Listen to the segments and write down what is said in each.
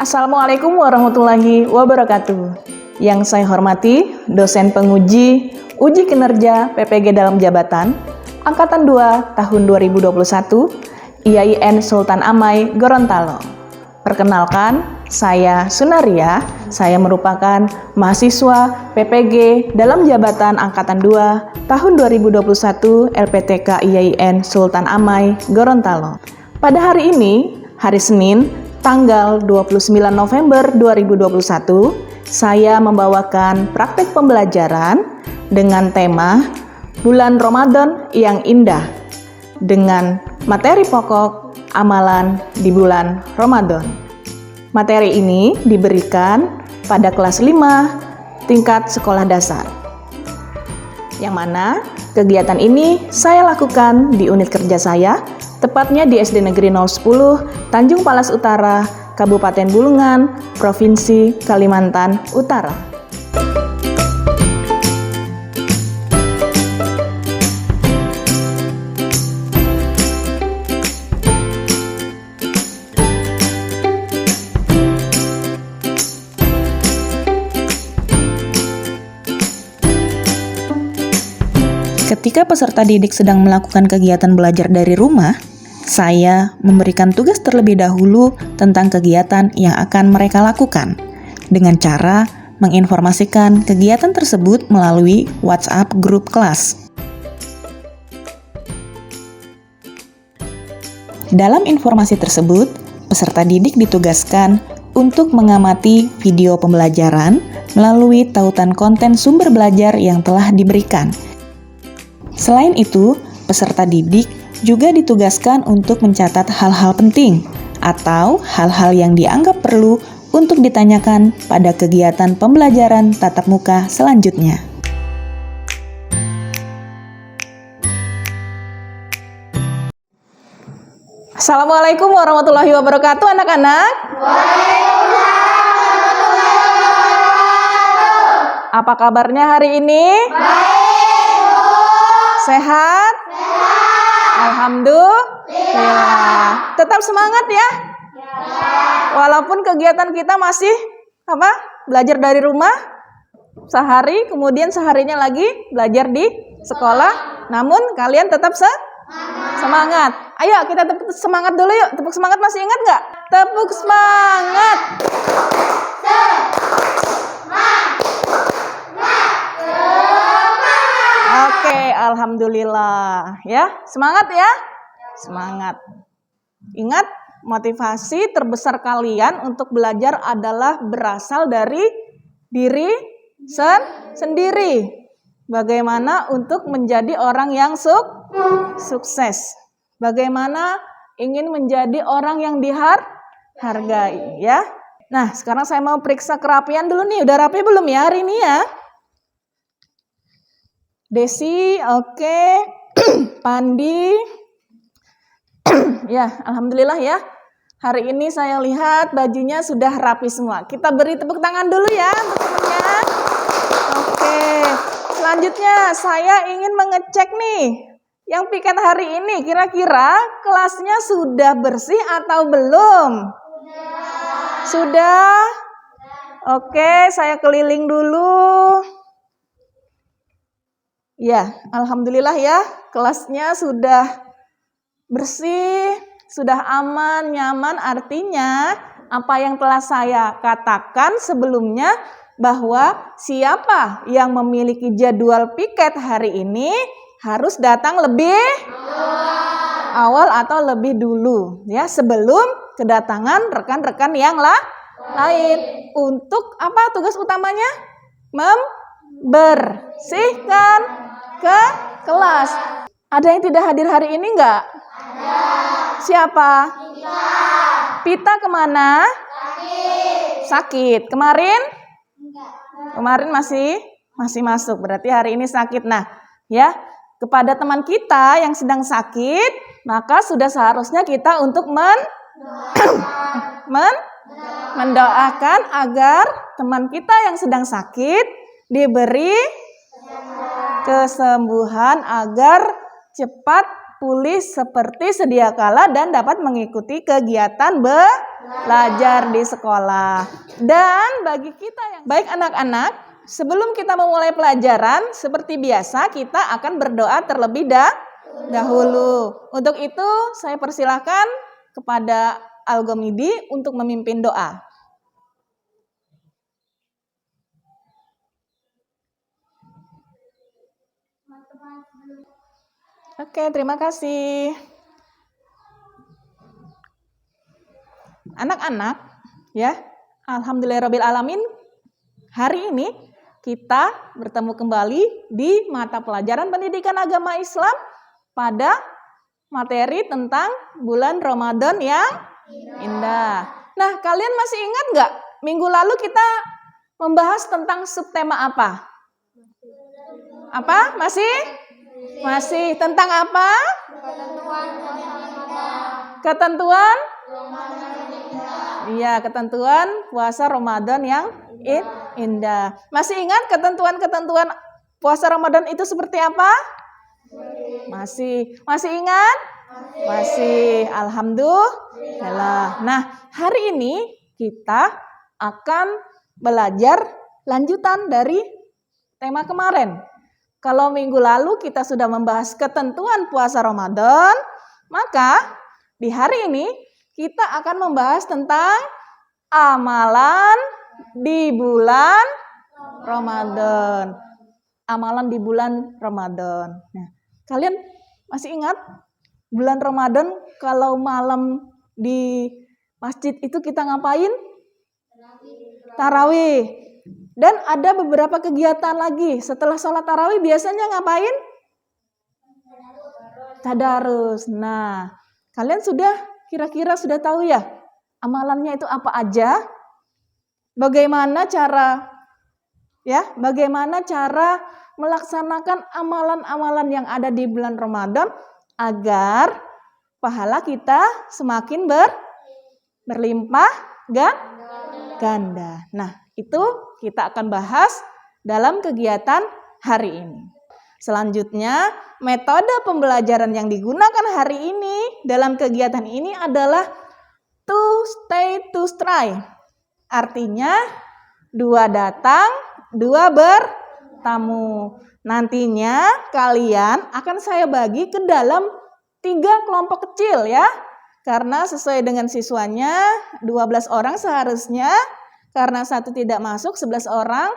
Assalamualaikum warahmatullahi wabarakatuh. Yang saya hormati dosen penguji uji kinerja PPG dalam jabatan Angkatan 2 tahun 2021 IAIN Sultan Amai Gorontalo. Perkenalkan, saya Sunaria. Saya merupakan mahasiswa PPG dalam jabatan Angkatan 2 tahun 2021 LPTK IAIN Sultan Amai Gorontalo. Pada hari ini, hari Senin, tanggal 29 November 2021, saya membawakan praktek pembelajaran dengan tema Bulan Ramadan yang Indah dengan materi pokok amalan di bulan Ramadan. Materi ini diberikan pada kelas 5 tingkat sekolah dasar. Yang mana kegiatan ini saya lakukan di unit kerja saya, tepatnya di SD Negeri 010 Tanjung Palas Utara, Kabupaten Bulungan, Provinsi Kalimantan Utara. Ketika peserta didik sedang melakukan kegiatan belajar dari rumah, saya memberikan tugas terlebih dahulu tentang kegiatan yang akan mereka lakukan dengan cara menginformasikan kegiatan tersebut melalui WhatsApp grup kelas. Dalam informasi tersebut, peserta didik ditugaskan untuk mengamati video pembelajaran melalui tautan konten sumber belajar yang telah diberikan. Selain itu, peserta didik juga ditugaskan untuk mencatat hal-hal penting atau hal-hal yang dianggap perlu untuk ditanyakan pada kegiatan pembelajaran tatap muka selanjutnya. Assalamualaikum warahmatullahi wabarakatuh, anak-anak. Waalaikumsalam warahmatullahi wabarakatuh. Apa kabarnya hari ini? Baik. Sehat? Alhamdulillah. Tetap semangat ya. Walaupun kegiatan kita masih belajar dari rumah sehari, kemudian seharinya lagi belajar di sekolah, namun kalian tetap semangat. Ayo kita tepuk semangat dulu yuk. Tepuk semangat, masih ingat nggak? Tepuk semangat. Oke, alhamdulillah ya. Semangat ya. Semangat. Ingat, motivasi terbesar kalian untuk belajar adalah berasal dari diri sendiri. Bagaimana untuk menjadi orang yang sukses. Bagaimana ingin menjadi orang yang dihargai ya. Nah, sekarang saya mau periksa kerapian dulu nih. Udah rapi belum ya hari ini ya? Desi, oke. Pandi. Ya, alhamdulillah ya. Hari ini saya lihat bajunya sudah rapi semua. Kita beri tepuk tangan dulu ya teman-temannya. Oke. Selanjutnya saya ingin mengecek nih. Yang piket hari ini kira-kira kelasnya sudah bersih atau belum? Sudah? Oke, saya keliling dulu. Ya, alhamdulillah ya, kelasnya sudah bersih, sudah aman, nyaman. Artinya apa yang telah saya katakan sebelumnya, bahwa siapa yang memiliki jadwal piket hari ini harus datang lebih awal atau lebih dulu ya, sebelum kedatangan rekan-rekan yang lain. Untuk apa tugas utamanya? Membersihkan ke kelas. Ada yang tidak hadir hari ini enggak? Ada. Siapa? Pita kemana? Sakit. Kemarin? Enggak. Kemarin masih masuk. Berarti hari ini sakit. Nah, ya, kepada teman kita yang sedang sakit, maka sudah seharusnya kita untuk mendoakan agar teman kita yang sedang sakit diberi kesembuhan agar cepat pulih seperti sedia kala dan dapat mengikuti kegiatan belajar di sekolah. Dan bagi kita yang baik anak-anak, sebelum kita memulai pelajaran, seperti biasa kita akan berdoa terlebih dahulu. Untuk itu saya persilahkan kepada Al-Ghamidi untuk memimpin doa. Oke, terima kasih. Anak-anak, ya, alhamdulillahirabbil alamin, hari ini kita bertemu kembali di mata pelajaran pendidikan agama Islam pada materi tentang bulan Ramadan yang indah. Nah, kalian masih ingat nggak? Minggu lalu kita membahas tentang subtema apa? Apa? Masih? Masih. Tentang apa? Ketentuan? Iya, ketentuan puasa Ramadan yang indah. Masih ingat ketentuan-ketentuan puasa Ramadan itu seperti apa? Masih. Masih ingat? Masih. Alhamdulillah. Nah, hari ini kita akan belajar lanjutan dari tema kemarin. Kalau minggu lalu kita sudah membahas ketentuan puasa Ramadan, maka di hari ini kita akan membahas tentang amalan di bulan Ramadan. Amalan di bulan Ramadan. Nah, kalian masih ingat bulan Ramadan kalau malam di masjid itu kita ngapain? Tarawih. Dan ada beberapa kegiatan lagi. Setelah sholat tarawih biasanya ngapain? Tadarus. Nah, kalian kira-kira sudah tahu ya amalannya itu apa aja? Bagaimana cara melaksanakan amalan-amalan yang ada di bulan Ramadan agar pahala kita semakin berlimpah ganda. Nah, itu kita akan bahas dalam kegiatan hari ini. Selanjutnya, metode pembelajaran yang digunakan hari ini dalam kegiatan ini adalah to stay to try. Artinya 2 datang, 2 bertamu. Nantinya kalian akan saya bagi ke dalam 3 kelompok kecil ya. Karena sesuai dengan siswanya 12 orang seharusnya. Karena 1 tidak masuk 11 orang.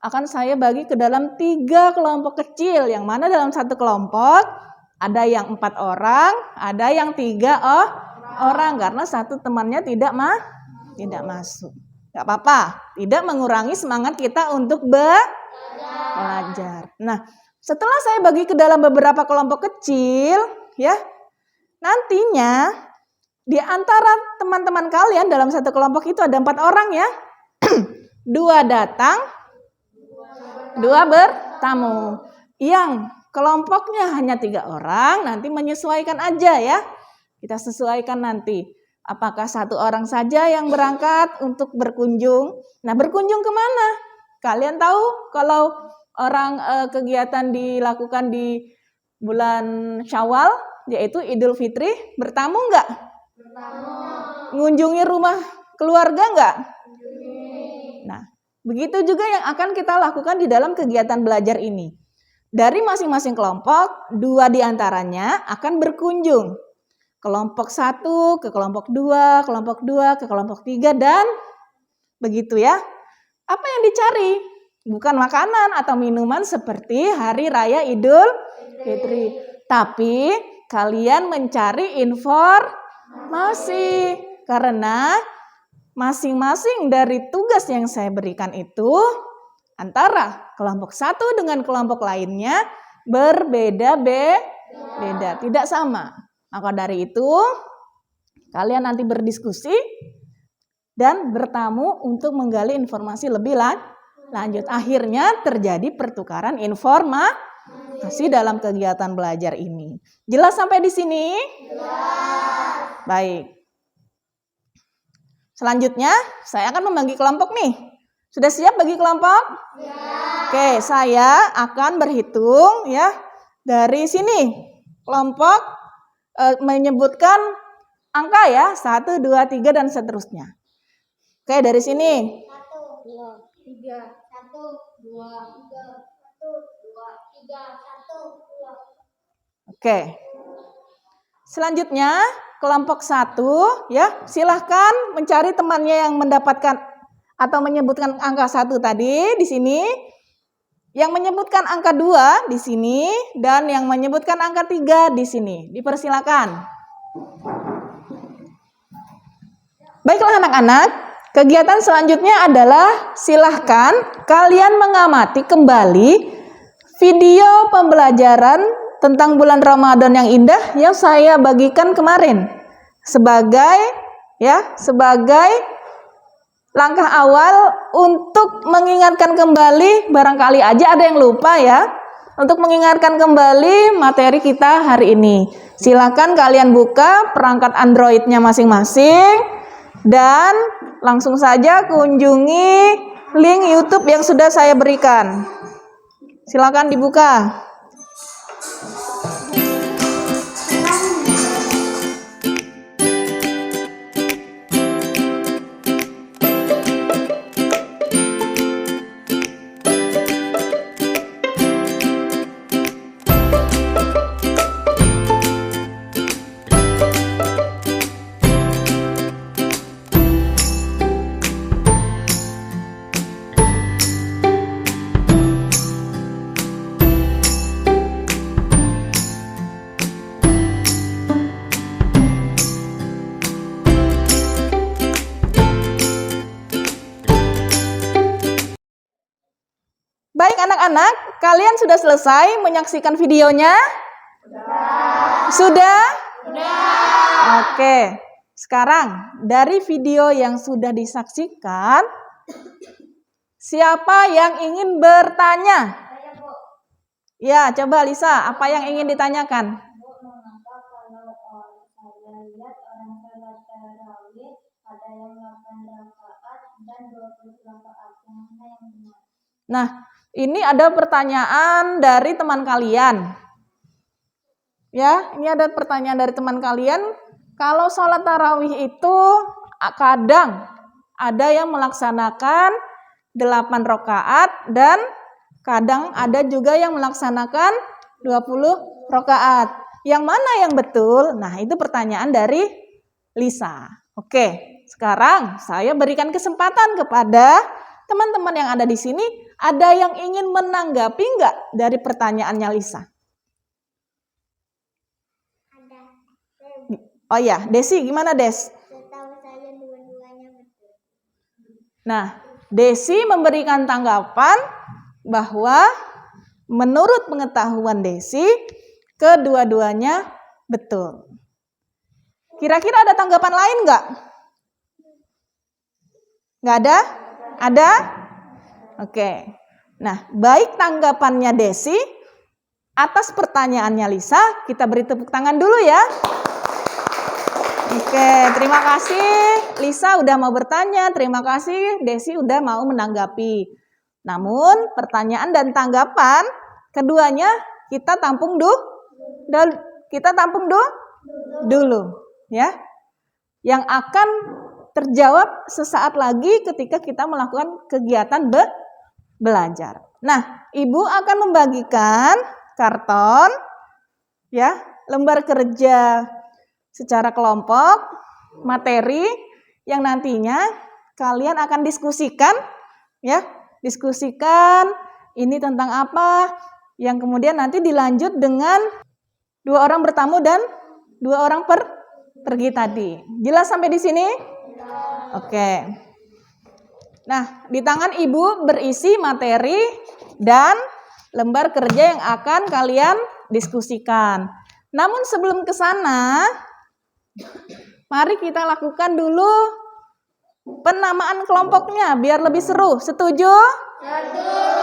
Akan saya bagi ke dalam 3 kelompok kecil, yang mana dalam 1 kelompok ada yang 4 orang, ada yang 3 orang, karena 1 temannya tidak masuk. Gak apa-apa, tidak mengurangi semangat kita untuk belajar. Nah, setelah saya bagi ke dalam beberapa kelompok kecil, ya, nantinya di antara teman-teman kalian dalam 1 kelompok itu ada 4 orang ya, 2 datang, 2 bertamu. Yang kelompoknya hanya 3 orang, nanti menyesuaikan aja ya. Kita sesuaikan nanti. Apakah 1 orang saja yang berangkat untuk berkunjung? Nah, berkunjung kemana? Kalian tahu kalau orang kegiatan dilakukan di bulan Syawal, yaitu Idul Fitri, bertamu enggak? Bertamu. Mengunjungi rumah keluarga enggak? Nah, begitu juga yang akan kita lakukan di dalam kegiatan belajar ini. Dari masing-masing kelompok, 2 diantaranya akan berkunjung. Kelompok 1 ke kelompok 2, kelompok 2 ke kelompok 3, dan begitu ya. Apa yang dicari? Bukan makanan atau minuman seperti Hari Raya Idul Fitri. Tapi kalian mencari informasi. Karena masing-masing dari tugas yang saya berikan itu antara kelompok 1 dengan kelompok lainnya berbeda, tidak sama. Maka dari itu kalian nanti berdiskusi dan bertamu untuk menggali informasi lebih lanjut. Akhirnya terjadi pertukaran informasi dalam kegiatan belajar ini. Jelas sampai di sini? Jelas. Baik. Selanjutnya, saya akan membagi kelompok nih. Sudah siap bagi kelompok? Ya. Oke, saya akan berhitung ya dari sini. Kelompok menyebutkan angka ya, 1, 2, 3 dan seterusnya. Oke, dari sini. 1, 2, 3, 1, 2, 3, 1, 2, 3, 1, 2. Oke. Selanjutnya, kelompok 1 ya, silahkan mencari temannya yang mendapatkan atau menyebutkan angka 1 tadi di sini. Yang menyebutkan angka 2 di sini dan yang menyebutkan angka 3 di sini. Dipersilakan. Baiklah anak-anak, kegiatan selanjutnya adalah silahkan kalian mengamati kembali video pembelajaran tentang bulan Ramadan yang indah yang saya bagikan kemarin sebagai langkah awal untuk mengingatkan kembali, barangkali aja ada yang lupa ya, untuk mengingatkan kembali materi kita hari ini. Silakan kalian buka perangkat Android-nya masing-masing dan langsung saja kunjungi link YouTube yang sudah saya berikan. Silakan dibuka. Baik anak-anak, kalian sudah selesai menyaksikan videonya? Sudah? Oke, sekarang dari video yang sudah disaksikan, siapa yang ingin bertanya? Ya, coba Lisa, apa yang ingin ditanyakan? Mengapa kalau saya lihat orang sholat tarawih ada yang 8 rakaat dan 20 rakaat, yang mana yang benar? Nah, ini ada pertanyaan dari teman kalian. Ya, ini ada pertanyaan dari teman kalian. Kalau sholat tarawih itu kadang ada yang melaksanakan 8 rakaat dan kadang ada juga yang melaksanakan 20 rakaat. Yang mana yang betul? Nah, itu pertanyaan dari Lisa. Oke, sekarang saya berikan kesempatan kepada teman-teman yang ada di sini. Ada yang ingin menanggapi enggak dari pertanyaannya Lisa? Ada. Oh ya, Desi gimana Des? Setahu saya dua-duanya betul. Nah, Desi memberikan tanggapan bahwa menurut pengetahuan Desi, kedua-duanya betul. Kira-kira ada tanggapan lain enggak? Enggak ada? Ada? Oke. Nah, baik tanggapannya Desi atas pertanyaannya Lisa, kita beri tepuk tangan dulu ya. Oke, terima kasih Lisa udah mau bertanya, terima kasih Desi udah mau menanggapi. Namun, pertanyaan dan tanggapan keduanya kita tampung dulu ya. Yang akan terjawab sesaat lagi ketika kita melakukan kegiatan belajar. Nah, Ibu akan membagikan karton ya, lembar kerja secara kelompok, materi yang nantinya kalian akan diskusikan ya. Diskusikan ini tentang apa, yang kemudian nanti dilanjut dengan 2 orang bertamu dan 2 orang pergi tadi. Jelas sampai di sini? Oke. Nah, di tangan Ibu berisi materi dan lembar kerja yang akan kalian diskusikan. Namun sebelum ke sana, mari kita lakukan dulu penamaan kelompoknya biar lebih seru. Setuju?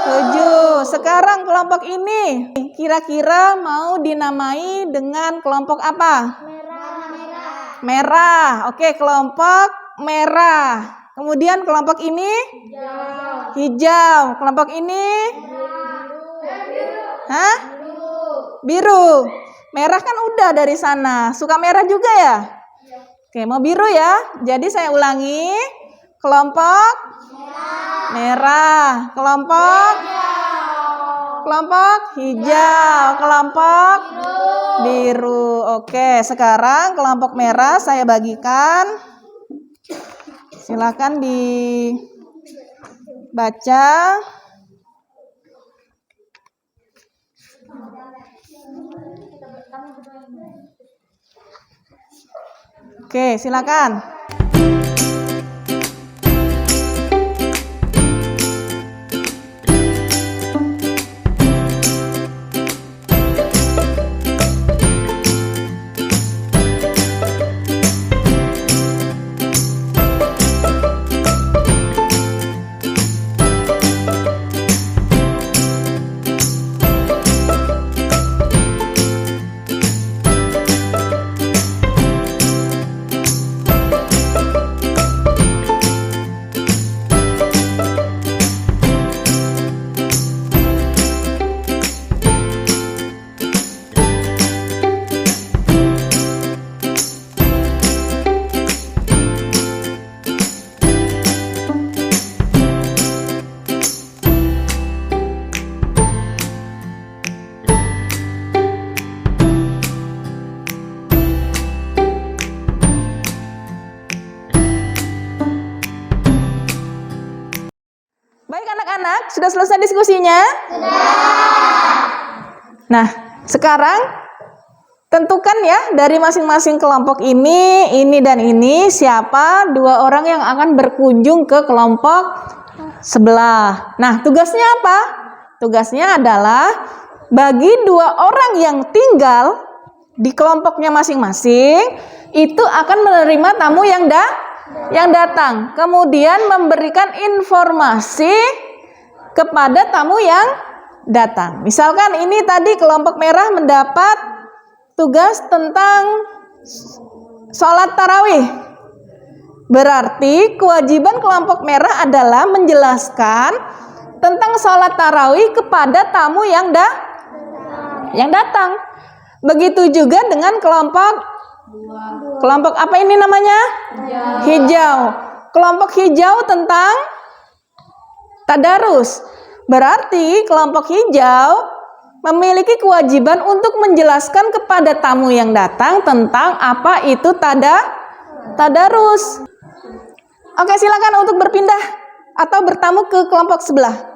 Setuju. Sekarang kelompok ini kira-kira mau dinamai dengan kelompok apa? Merah. Oke, kelompok merah. Kemudian kelompok ini? Hijau. Kelompok ini? Hah? Biru. Merah kan udah dari sana. Suka merah juga ya? Oke, mau biru ya. Jadi saya ulangi. Kelompok merah, kelompok hijau, kelompok biru. Oke, sekarang kelompok merah saya bagikan. Silakan dibaca. Oke, silakan. Baik anak-anak, sudah selesai diskusinya? Sudah. Nah, sekarang tentukan ya dari masing-masing kelompok ini dan ini siapa dua orang yang akan berkunjung ke kelompok sebelah. Nah, tugasnya apa? Tugasnya adalah bagi dua orang yang tinggal di kelompoknya masing-masing itu akan menerima tamu yang datang, kemudian memberikan informasi kepada tamu yang datang. Misalkan ini tadi kelompok merah mendapat tugas tentang sholat tarawih. Berarti kewajiban kelompok merah adalah menjelaskan tentang sholat tarawih kepada tamu yang datang. Begitu juga dengan kelompok apa ini namanya? Hijau. Kelompok hijau tentang tadarus. Berarti kelompok hijau memiliki kewajiban untuk menjelaskan kepada tamu yang datang tentang apa itu tadarus. Oke, silakan untuk berpindah atau bertamu ke kelompok sebelah.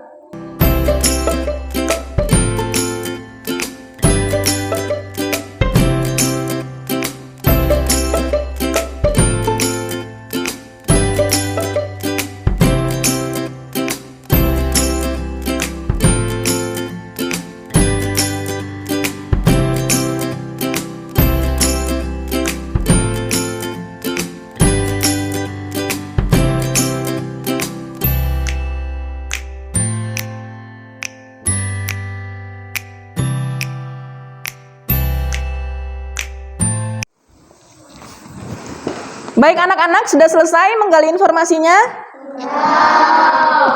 Baik anak-anak, sudah selesai menggali informasinya?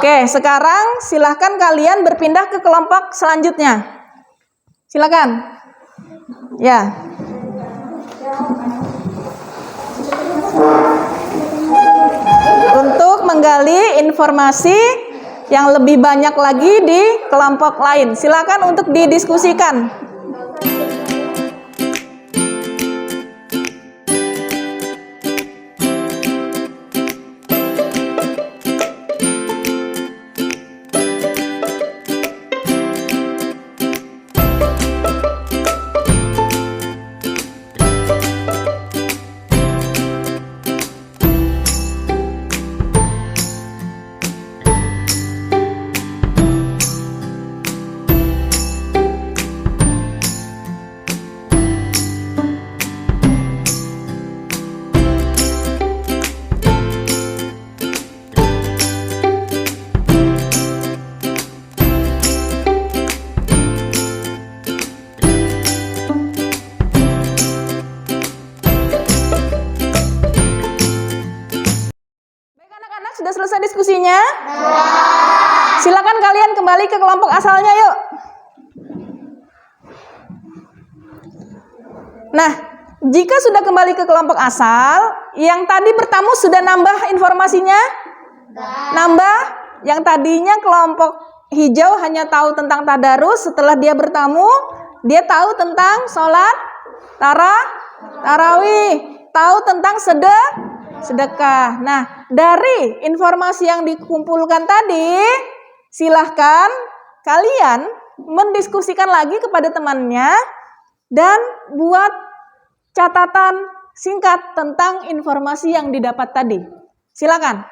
Oke, sekarang silahkan kalian berpindah ke kelompok selanjutnya. Silakan. Ya. Untuk menggali informasi yang lebih banyak lagi di kelompok lain, silakan untuk didiskusikan. Sudah selesai diskusinya? Silakan kalian kembali ke kelompok asalnya yuk. Nah, jika sudah kembali ke kelompok asal, Yang tadi bertamu sudah nambah informasinya? Nambah? Yang tadinya kelompok hijau hanya tahu tentang tadarus, setelah dia bertamu, dia tahu tentang sholat tarawih, tahu tentang sedekah. Nah, dari informasi yang dikumpulkan tadi, silahkan kalian mendiskusikan lagi kepada temannya dan buat catatan singkat tentang informasi yang didapat tadi. Silakan.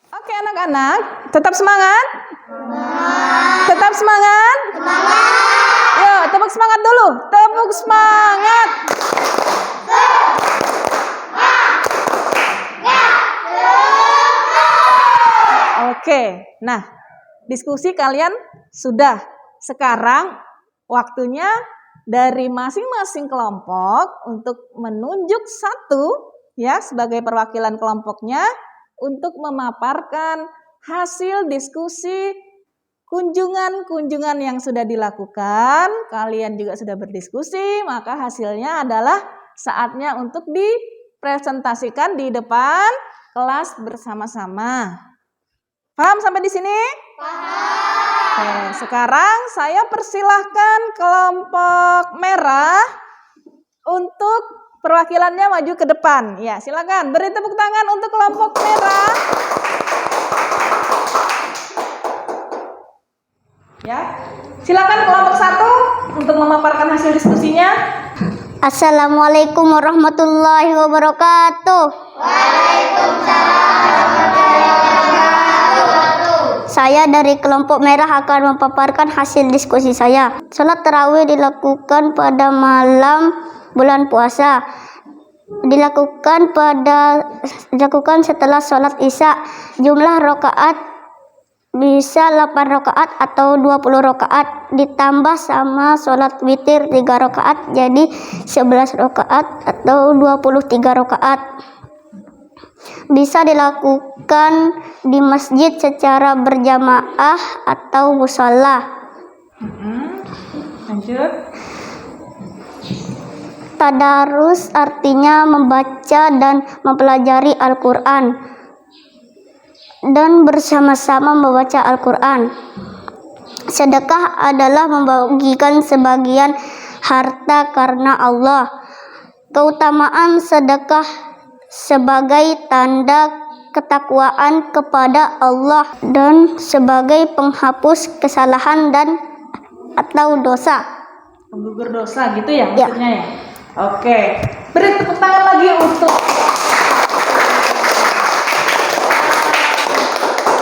Oke anak-anak, tetap semangat? Tetap semangat? Yuk, tepuk semangat dulu. Tepuk semangat. Oke, nah diskusi kalian sudah. Sekarang waktunya dari masing-masing kelompok untuk menunjuk satu ya sebagai perwakilan kelompoknya untuk memaparkan hasil diskusi kunjungan-kunjungan yang sudah dilakukan. Kalian juga sudah berdiskusi, maka hasilnya adalah saatnya untuk dipresentasikan di depan kelas bersama-sama. Paham sampai di sini? Paham. Oke, sekarang saya persilahkan kelompok merah untuk perwakilannya maju ke depan. Ya, silakan beri tepuk tangan untuk kelompok merah. Ya, silakan kelompok 1 untuk memaparkan hasil diskusinya. Assalamualaikum warahmatullahi wabarakatuh. Waalaikumsalam warahmatullahi wabarakatuh. Saya dari kelompok merah akan memaparkan hasil diskusi saya. Salat tarawih dilakukan pada malam bulan puasa. Dilakukan setelah sholat isya. Jumlah rakaat bisa 8 rakaat atau 20 rakaat ditambah sama sholat witir 3 rakaat jadi 11 rakaat atau 23 rakaat. Bisa dilakukan di masjid secara berjamaah atau musholla. Lanjut. Tadarus artinya membaca dan mempelajari Al-Quran dan bersama-sama membaca Al-Quran. Sedekah adalah membagikan sebagian harta karena Allah. Keutamaan sedekah sebagai tanda ketakwaan kepada Allah dan sebagai penghapus kesalahan dan atau dosa. Penggugur dosa gitu ya maksudnya ya? Oke, beri tepuk tangan lagi untuk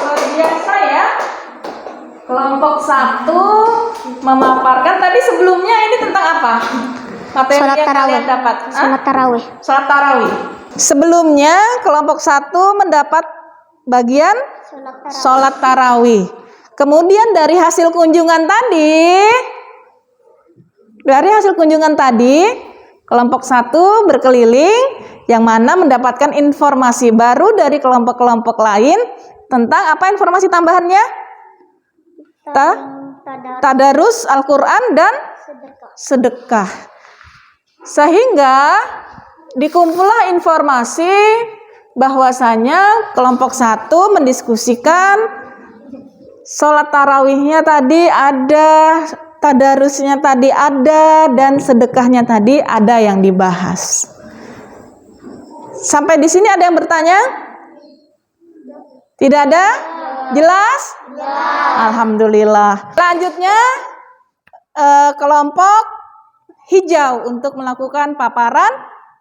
luar biasa ya. Kelompok 1 memaparkan tadi sebelumnya ini tentang apa? Materi Sholat yang tarawih. kalian dapat. Sholat tarawih. Sholat tarawih. Sebelumnya kelompok 1 mendapat bagian sholat tarawih. Kemudian dari hasil kunjungan tadi, kelompok 1 berkeliling yang mana mendapatkan informasi baru dari kelompok-kelompok lain tentang apa informasi tambahannya? Tadarus Al-Quran dan sedekah. Sehingga dikumpullah informasi bahwasanya kelompok 1 mendiskusikan sholat tarawihnya tadi ada, tadarusnya tadi ada, dan sedekahnya tadi ada yang dibahas. Sampai di sini ada yang bertanya? Tidak ada? Jelas? Alhamdulillah. Selanjutnya kelompok hijau untuk melakukan paparan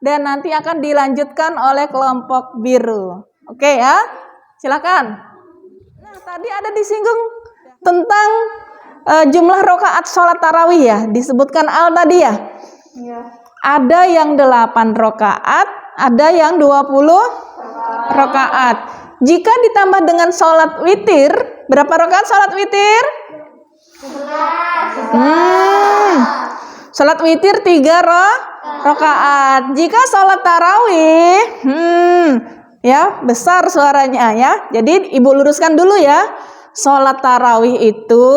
dan nanti akan dilanjutkan oleh kelompok biru. Oke ya, silakan. Nah, tadi ada disinggung tentang jumlah rakaat sholat tarawih ya, disebutkan tadi ya. Ada yang 8 rakaat, ada yang 20 rakaat. Jika ditambah dengan sholat witir, berapa rakaat sholat witir? Sholat witir 3 rakaat. Jika sholat tarawih, ya besar suaranya ya. Jadi ibu luruskan dulu ya. Sholat tarawih itu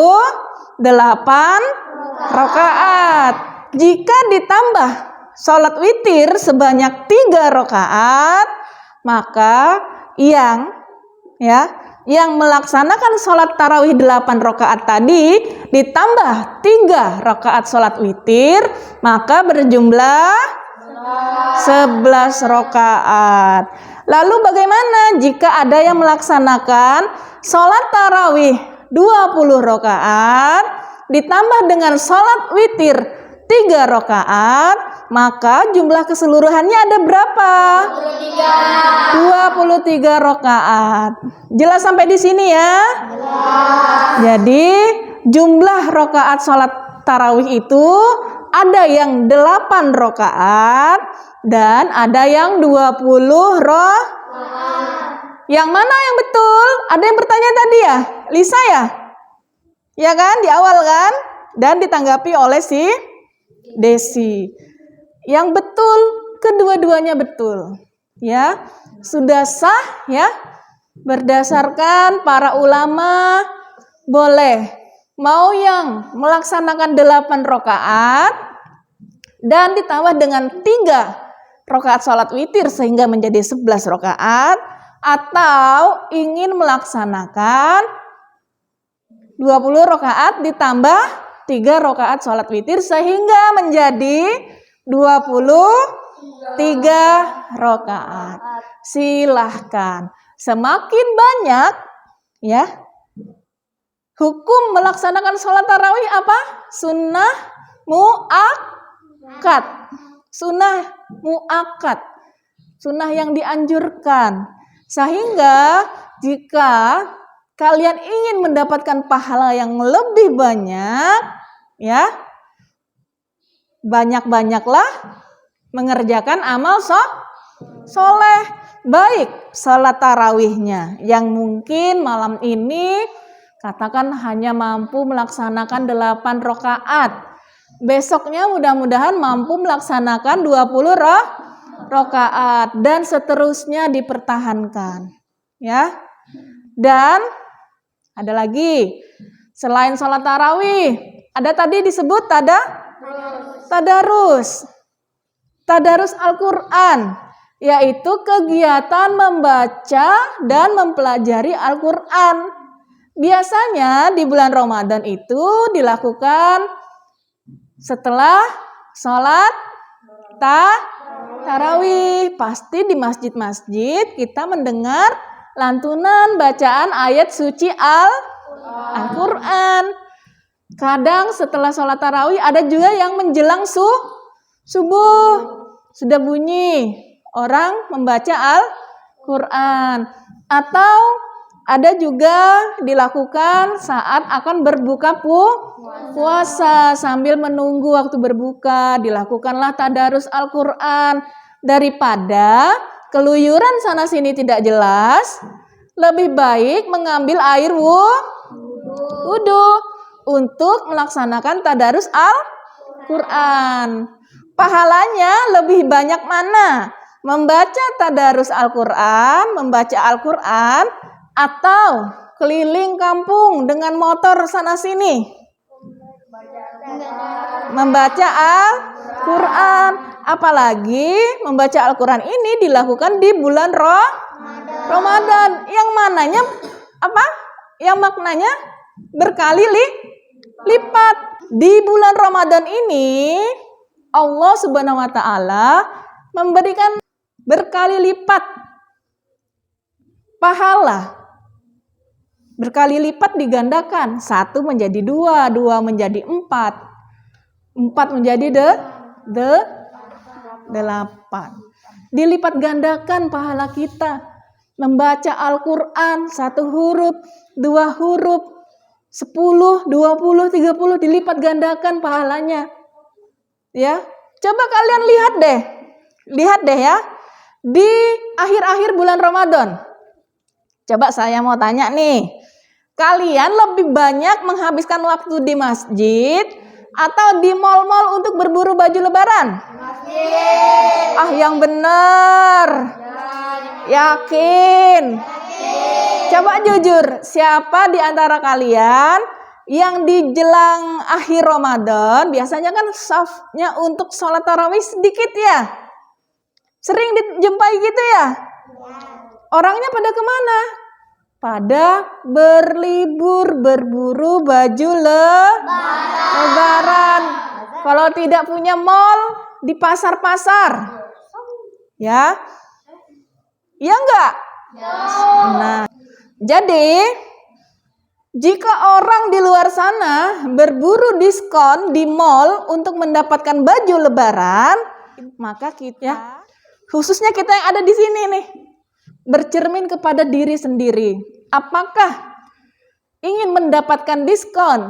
8 rakaat. Jika ditambah sholat witir sebanyak 3 rakaat, maka yang melaksanakan sholat tarawih 8 rakaat tadi ditambah 3 rakaat sholat witir, maka berjumlah 11 rakaat. Lalu bagaimana jika ada yang melaksanakan sholat tarawih 20 rakaat ditambah dengan sholat witir 3 rakaat, maka jumlah keseluruhannya ada berapa? 23 rakaat. Jelas sampai di sini ya? Jadi jumlah rakaat sholat tarawih itu ada yang 8 rakaat dan ada yang 20 rakaat. Yang mana yang betul? Ada yang bertanya tadi ya? Lisa ya? Ya kan? Di awal kan? Dan ditanggapi oleh si Desi. Yang betul, kedua-duanya betul. Ya, sudah sah ya. Berdasarkan para ulama, boleh mau yang melaksanakan 8 rakaat dan ditambah dengan 3 rakaat sholat witir sehingga menjadi 11 rakaat, atau ingin melaksanakan 20 rakaat ditambah 3 rakaat sholat witir sehingga menjadi 23 rakaat. Silahkan. Semakin banyak ya hukum melaksanakan sholat tarawih apa? Sunnah muakkad. Sunnah muakkad. Sunnah yang dianjurkan. Sehingga jika kalian ingin mendapatkan pahala yang lebih banyak, ya, banyak-banyaklah mengerjakan amal soleh. Baik salat tarawihnya yang mungkin malam ini katakan hanya mampu melaksanakan 8 rakaat. Besoknya mudah-mudahan mampu melaksanakan 20 rakaat dan seterusnya dipertahankan. Ya. Dan ada lagi selain sholat tarawih, ada tadi disebut tadarus Al-Quran, yaitu kegiatan membaca dan mempelajari Al-Quran. Biasanya di bulan Ramadan itu dilakukan setelah sholat tarawih. Pasti di masjid-masjid kita mendengar lantunan bacaan ayat suci Al-Quran. Kadang setelah sholat tarawih ada juga yang menjelang subuh. Sudah bunyi orang membaca Al-Quran. Atau ada juga dilakukan saat akan berbuka puasa. Sambil menunggu waktu berbuka dilakukanlah tadarus Al-Quran. Daripada keluyuran sana sini tidak jelas, lebih baik mengambil air wudu untuk melaksanakan tadarus Al-Quran. Pahalanya lebih banyak mana? Membaca tadarus Al-Quran, membaca Al-Quran, atau keliling kampung dengan motor sana sini? membaca Al-Quran. Apalagi membaca Al-Quran ini dilakukan di bulan Ramadan. Yang mananya apa? Yang maknanya berkali lipat. Di bulan Ramadan ini Allah Subhanahu wa taala memberikan berkali lipat pahala. Berkali lipat digandakan. 1 menjadi 2, 2 menjadi 4, 4 menjadi 8. Dilipat gandakan pahala kita. Membaca Al-Quran 1 huruf, 2 huruf, 10, 20, 30 dilipat gandakan pahalanya. Ya, coba kalian lihat deh ya. Di akhir-akhir bulan Ramadan. Coba saya mau tanya nih. Kalian lebih banyak menghabiskan waktu di masjid atau di mal-mal untuk berburu baju lebaran? Masjid. Ah, yang benar. Yakin. Coba jujur, siapa di antara kalian yang di jelang akhir Ramadan biasanya kan safnya untuk sholat tarawih sedikit ya? Sering dijumpai gitu ya? Orangnya pada kemana? Pada berlibur, berburu baju lebaran. Kalau tidak punya mall, di pasar-pasar. Ya? Iya enggak? Nah, jadi jika orang di luar sana berburu diskon di mall untuk mendapatkan baju lebaran, maka kita, khususnya kita yang ada di sini nih, bercermin kepada diri sendiri. Apakah ingin mendapatkan diskon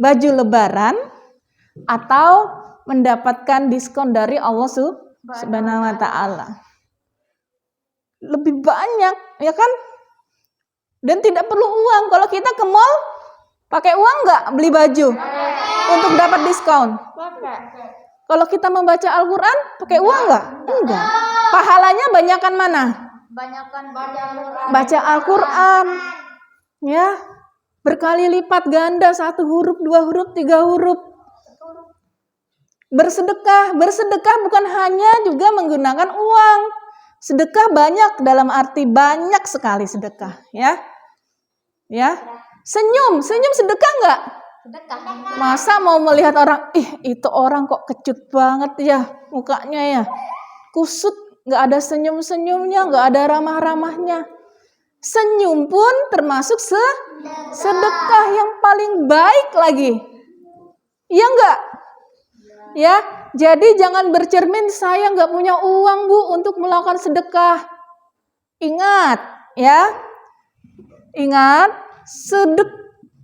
baju lebaran atau mendapatkan diskon dari Allah Subhanahu wa taala? Lebih banyak, ya kan? Dan tidak perlu uang. Kalau kita ke mall, pakai uang nggak beli baju untuk dapat diskon? Kalau kita membaca Al-Quran, pakai uang nggak? Enggak. Pahalanya banyakan mana? Banyakan Baca Al-Quran. Ya, berkali lipat ganda, 1 huruf, 2 huruf, 3 huruf. Bersedekah bukan hanya juga menggunakan uang. Sedekah banyak dalam arti banyak sekali sedekah, ya. Ya. Senyum sedekah enggak? Masa mau melihat orang, itu orang kok kecut banget ya mukanya ya. Kusut, enggak ada senyum-senyumnya, enggak ada ramah-ramahnya. Senyum pun termasuk sedekah yang paling baik lagi. Iya enggak? Ya, jadi jangan bercermin saya nggak punya uang Bu untuk melakukan sedekah. Ingat, ya, ingat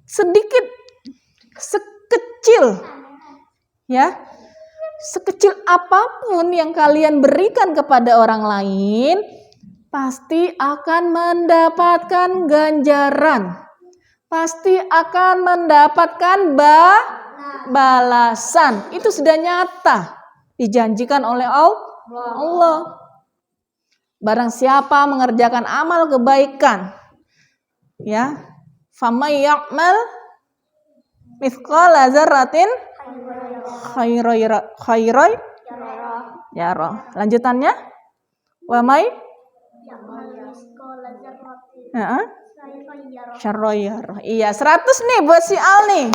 sedikit, sekecil, ya, sekecil apapun yang kalian berikan kepada orang lain, pasti akan mendapatkan ganjaran, pasti akan mendapatkan balasan. Itu sudah nyata dijanjikan oleh Allah. Barang siapa mengerjakan amal kebaikan, ya, famay ya'mal mithqala dzarratin khairan yarah. Lanjutannya, wa may syarra yarah. Iya, 100 nih buat si Al nih.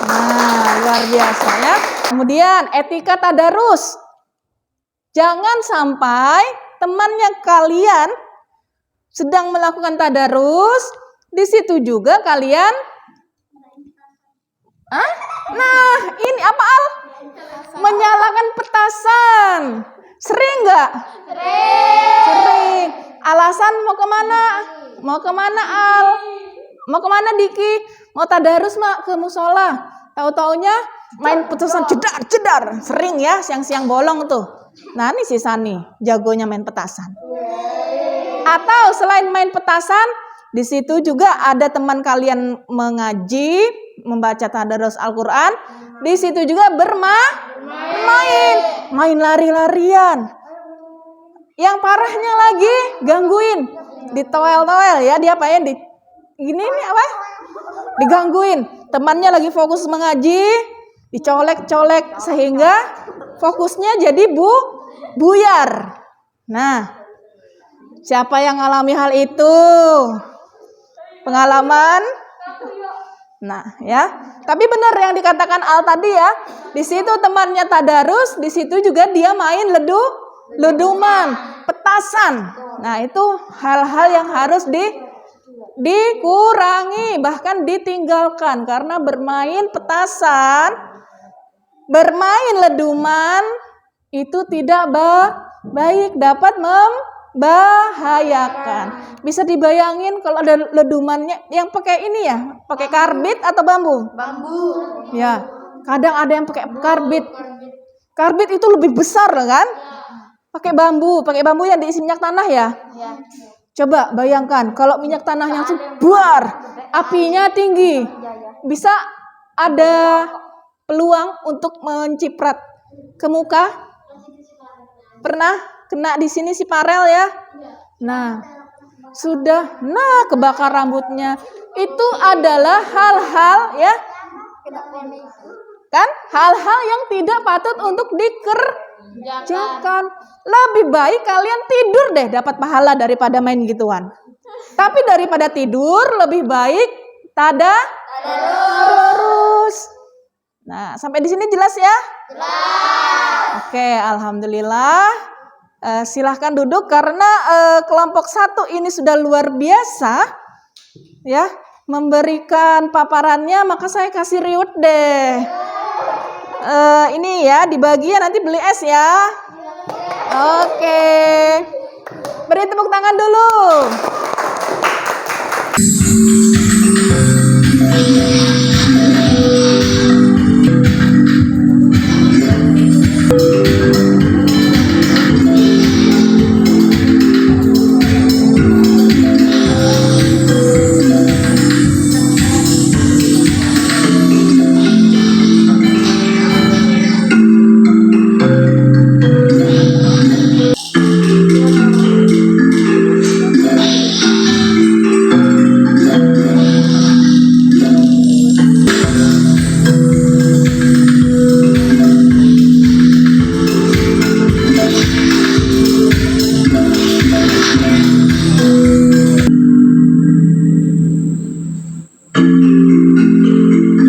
Nah, luar biasa ya. Kemudian etika tadarus. Jangan sampai temannya kalian sedang melakukan tadarus, di situ juga kalian Nah, ini apa Al? Menyalakan petasan. Sering nggak? Sering. Alasan mau kemana? Mau kemana Al? Mau kemana Diki? Mau tadarus mak ke musola. Tahu-taunya main petasan jedar. Sering ya, siang-siang bolong tuh. Nah ini si Sani, jagonya main petasan. Atau selain main petasan, di situ juga ada teman kalian mengaji, membaca tadarus Al-Quran. Di situ juga main lari-larian. Yang parahnya lagi gangguin, ditowel-towel ya, dia apain digangguin. Temannya lagi fokus mengaji, dicolek-colek sehingga fokusnya jadi buyar. Nah, siapa yang alami hal itu? Pengalaman? Nah, ya. Tapi benar yang dikatakan Al tadi ya. Di situ temannya tadarus, di situ juga dia main leduman, petasan. Nah, itu hal-hal yang harus dikurangi, bahkan ditinggalkan, karena bermain petasan, bermain leduman itu tidak baik, dapat membahayakan. Bisa dibayangin kalau ada ledumannya yang pakai ini ya, pakai karbit atau bambu? Bambu. Ya, kadang ada yang pakai karbit. Karbit itu lebih besar kan? Pakai bambu yang diisi minyak tanah ya. Coba bayangkan kalau minyak tanahnya sebar, apinya tinggi, bisa ada peluang untuk menciprat ke muka. Pernah kena di sini si Parel ya? Nah, sudah, kebakar rambutnya. Itu adalah hal-hal ya, kan? Hal-hal yang tidak patut untuk dikerjakan. Lebih baik kalian tidur deh, dapat pahala daripada main gituan. Tapi daripada tidur, lebih baik tadarus. Nah, sampai di sini jelas ya? Jelas. Oke, alhamdulillah. Silahkan duduk karena kelompok 1 ini sudah luar biasa ya memberikan paparannya, maka saya kasih reward deh. Ini ya dibagi ya, nanti beli es ya. Oke. Beri tepuk tangan dulu.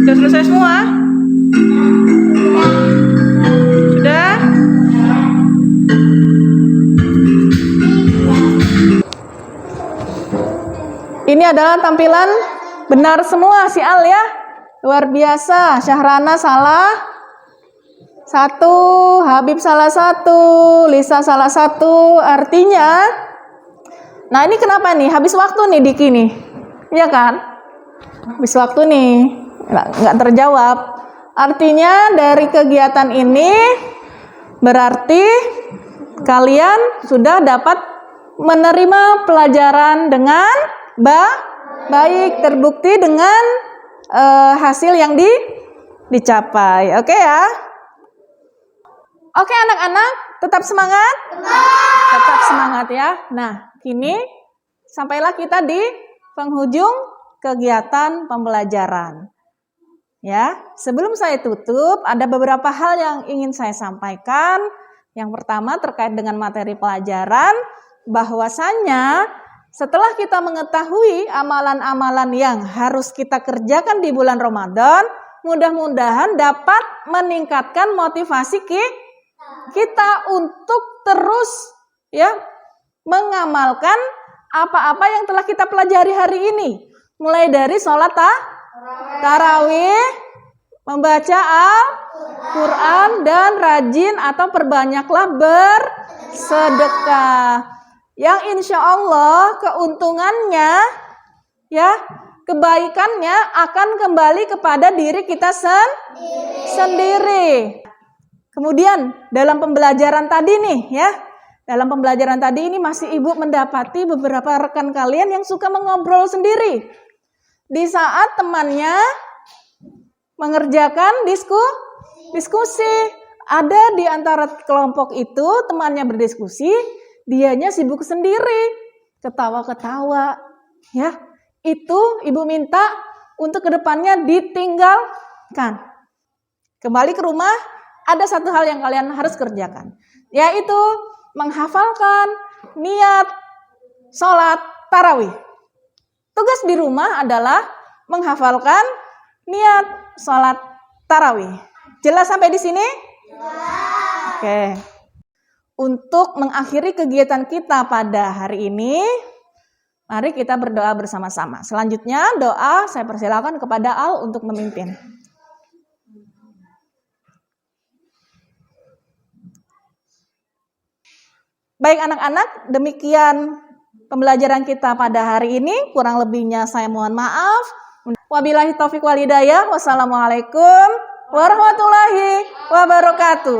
Sudah selesai semua? Sudah? Ini adalah tampilan benar semua si Al ya. Luar biasa. Syahrana salah 1, Habib salah 1, Lisa salah 1. Artinya, nah ini kenapa nih? Habis waktu nih Diki nih. Iya kan? Habis waktu nih. Nggak terjawab. Artinya dari kegiatan ini berarti kalian sudah dapat menerima pelajaran dengan baik, terbukti dengan hasil yang dicapai. Oke ya? Oke anak-anak, tetap semangat? Tetap semangat ya. Nah, kini sampailah kita di penghujung kegiatan pembelajaran. Ya, sebelum saya tutup, ada beberapa hal yang ingin saya sampaikan. Yang pertama terkait dengan materi pelajaran, bahwasannya setelah kita mengetahui amalan-amalan yang harus kita kerjakan di bulan Ramadan, mudah-mudahan dapat meningkatkan motivasi kita untuk terus ya mengamalkan apa-apa yang telah kita pelajari hari ini. Mulai dari sholat tarawih, membaca Al-Quran, dan rajin atau perbanyaklah bersedekah. Yang insya Allah keuntungannya, ya kebaikannya akan kembali kepada diri kita sendiri. Kemudian dalam pembelajaran tadi nih ya, dalam pembelajaran tadi ini masih ibu mendapati beberapa rekan kalian yang suka mengobrol sendiri. Di saat temannya mengerjakan diskusi, ada di antara kelompok itu temannya berdiskusi, dianya sibuk sendiri, ketawa-ketawa, ya. Itu ibu minta untuk kedepannya ditinggalkan. Kembali ke rumah, ada satu hal yang kalian harus kerjakan, yaitu menghafalkan niat sholat tarawih. Tugas di rumah adalah menghafalkan niat sholat tarawih. Jelas sampai di sini? Oke. Untuk mengakhiri kegiatan kita pada hari ini, mari kita berdoa bersama-sama. Selanjutnya doa saya persilakan kepada Al untuk memimpin. Baik anak-anak, demikian pembelajaran kita pada hari ini. Kurang lebihnya saya mohon maaf. Wabillahi taufiq wal hidayah. Wassalamualaikum warahmatullahi wabarakatuh.